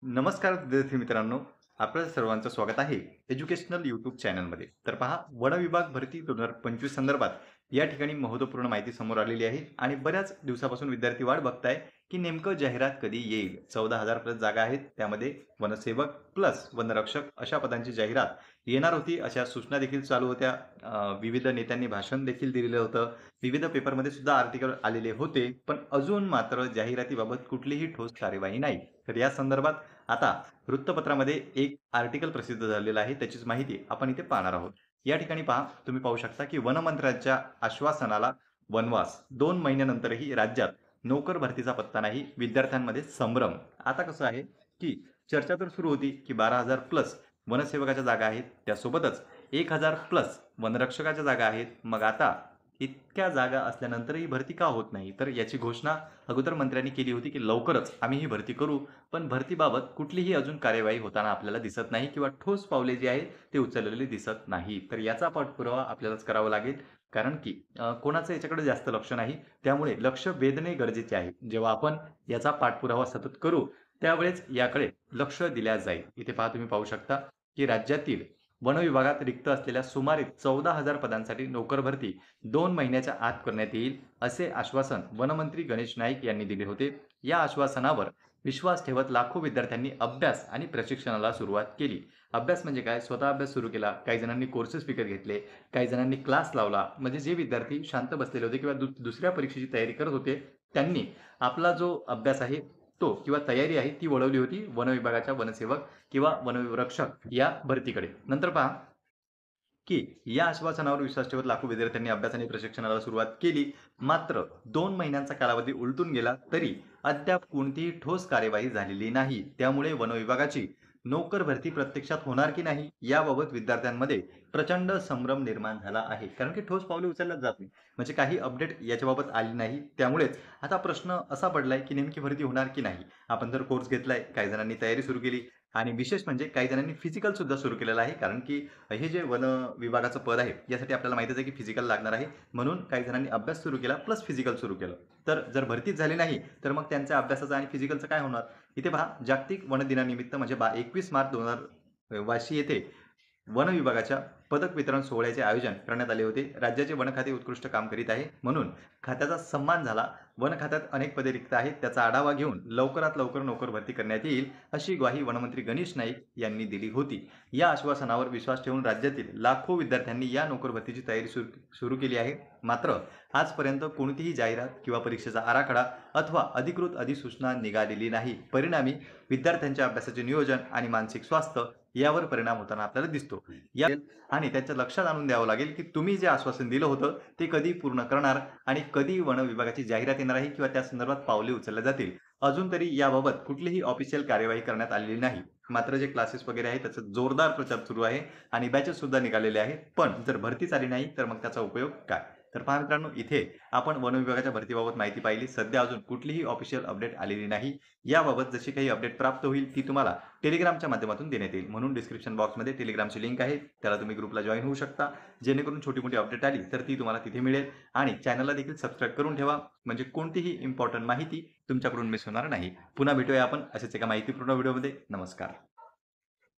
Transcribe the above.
नमस्कार विद्यार्थी मित्रांनो, आपल्या सर्वांचं स्वागत आहे एज्युकेशनल यूट्यूब चॅनलमध्ये. तर पहा, वन विभाग भरती 2025 संदर्भात या ठिकाणी महत्त्वपूर्ण माहिती समोर आलेली आहे आणि बऱ्याच दिवसापासून विद्यार्थी वाट बघताय की नेमकं जाहिरात कधी येईल. 14,000 प्लस जागा आहेत, त्यामध्ये वनसेवक प्लस वनरक्षक अशा पदांची जाहिरात येणार होती, अशा सूचना देखील चालू होत्या. विविध नेत्यांनी भाषण देखील दिलेलं होतं. विविध पेपरमध्ये सुद्धा आर्टिकल आलेले होते, पण अजून मात्र जाहिरातीबाबत कुठलीही ठोस कार्यवाही नाही. तर या संदर्भात आता वृत्तपत्रामध्ये एक आर्टिकल प्रसिद्ध झालेलं आहे, त्याचीच माहिती आपण इथे पाहणार आहोत. या ठिकाणी पहा, तुम्ही पाहू शकता की वनमंत्र्यांच्या आश्वासनाला वनवास. 2 महिन्यानंतरही राज्यात नोकर भरतीचा पत्ता नाही, विद्यार्थ्यांमध्ये संभ्रम. आता कसं आहे की चर्चा तर सुरू होती की 12,000 प्लस वनसेवकाच्या जागा आहेत, त्यासोबतच 1,000 प्लस वनरक्षकाच्या जागा आहेत. मग आता इतक्या जागा असल्यानंतरही भरती का होत नाही? तर याची घोषणा अगोदर मंत्र्यांनी केली होती की लवकरच आम्ही ही भरती करू, पण भरतीबाबत कुठलीही अजून कार्यवाही होताना आपल्याला दिसत नाही किंवा ठोस पावले जी आहेत ते उचललेली दिसत नाही. तर याचा पाठपुरावा आपल्यालाच करावा लागेल, कारण की कोणाचं याच्याकडे जास्त लक्ष नाही. त्यामुळे लक्ष वेधणे गरजेचे आहे. जेव्हा आपण याचा पाठपुरावा सतत करू, त्यावेळेस याकडे लक्ष दिल्या जाईल. इथे पहा, तुम्ही पाहू शकता की राज्यातील वन विभागात रिक्त असलेल्या सुमारे 14,000 पदांसाठी नोकर भरती 2 महिन्याच्या आत करण्यात येईल, असे आश्वासन वनमंत्री गणेश नाईक यांनी दिले होते. या आश्वासनावर विश्वास ठेवत लाखो विद्यार्थ्यांनी अभ्यास आणि प्रशिक्षणाला सुरुवात केली. अभ्यास म्हणजे काय? स्वतः अभ्यास सुरू केला. काही जणांनी कोर्सेस विकत घेतले, काही जणांनी क्लास लावला. म्हणजे जे विद्यार्थी शांत बसलेले होते किंवा दुसऱ्या परीक्षेची तयारी करत होते, त्यांनी आपला जो अभ्यास आहे तो किंवा तयारी आहे ती वळवली होती वन विभागाच्या वनसेवक किंवा वनरक्षक या भरतीकडे. नंतर पहा की या आश्वासनावर विश्वास ठेवत लाखो विद्यार्थ्यांनी अभ्यास आणि प्रशिक्षणाला सुरुवात केली. मात्र 2 महिन्यांचा कालावधी उलटून गेला तरी अद्याप कोणतीही ठोस कार्यवाही झालेली नाही. त्यामुळे वन विभागाची नोकर भरती प्रत्यक्षात होणार की नाही याबाबत विद्यार्थ्यांमध्ये प्रचंड संभ्रम निर्माण झाला आहे. कारण की ठोस पावले उचलल्याच जात नाही. म्हणजे काही अपडेट याच्याबाबत आली नाही. त्यामुळेच आता प्रश्न असा पडलाय की नेमकी भरती होणार की नाही. आपण जर कोर्स घेतलाय, काही जणांनी तयारी सुरू केली आणि विशेष म्हणजे काही जणांनी फिजिकल सुद्धा सुरू केलेलं आहे. कारण की हे जे वन विभागाचं पद आहे, यासाठी आपल्याला माहितीच आहे की फिजिकल लागणार आहे. म्हणून काही जणांनी अभ्यास सुरू केला प्लस फिजिकल सुरू केलं. तर जर भरतीच झाली नाही, तर मग त्यांच्या अभ्यासाचं आणि फिजिकलचं काय होणार? इथे पहा, जागतिक वन दिनानिमित्त म्हणजे 21 मार्च 2000 येथे वन विभागाच्या पदक वितरण सोहळ्याचे आयोजन करण्यात आले होते. राज्याचे वन खाते उत्कृष्ट काम करीत आहे म्हणून खात्याचा सन्मान झाला. वन खात्यात अनेक पदे रिक्त आहेत, त्याचा आढावा घेऊन लवकरात लवकर नोकर भरती करण्यात येईल, अशी ग्वाही वनमंत्री गणेश नाईक यांनी दिली होती. या आश्वासनावर विश्वास ठेवून राज्यातील लाखो विद्यार्थ्यांनी या नोकर भरतीची तयारी सुरू केली आहे. मात्र आजपर्यंत कोणतीही जाहिरात किंवा परीक्षेचा आराखडा अथवा अधिकृत अधिसूचना निघालेली नाही. परिणामी विद्यार्थ्यांच्या अभ्यासाचे नियोजन आणि मानसिक स्वास्थ्य यावर परिणाम होताना आपल्याला दिसतो. आणि त्यांच्या लक्षात आणून द्यावं लागेल की तुम्ही जे आश्वासन दिलं होतं ते कधी पूर्ण करणार आणि कधी वन विभागाची जाहिरात येणार आहे किंवा त्या संदर्भात पावले उचलल्या जातील. अजून तरी याबाबत कुठलीही ऑफिशियल कार्यवाही करण्यात आलेली नाही. मात्र जे क्लासेस वगैरे आहेत त्याचा जोरदार प्रचार सुरू आहे आणि बॅचेस सुद्धा निघालेले आहेत. पण जर भरतीच आली नाही तर मग त्याचा उपयोग काय? तर पहा मित्रांनो, इथे आपण वन विभागाच्या भरतीबाबत माहिती पाहिली. सध्या अजून कुठलीही ऑफिशियल अपडेट आलेली नाही. याबाबत जशी काही अपडेट प्राप्त होईल ती तुम्हाला टेलिग्रामच्या माध्यमातून देण्यात येईल. म्हणून डिस्क्रिप्शन बॉक्समध्ये टेलिग्रामची लिंक आहे, त्याला तुम्ही ग्रुपला जॉईन होऊ शकता. जेणेकरून छोटी मोठी अपडेट आली तर ती तुम्हाला तिथे मिळेल. आणि चॅनलला देखील सबस्क्राईब करून ठेवा, म्हणजे कोणतीही इम्पॉर्टंट माहिती तुमच्याकडून मिस होणार नाही. पुन्हा भेटूया आपण अशाच एका माहितीपूर्ण व्हिडिओमध्ये. नमस्कार.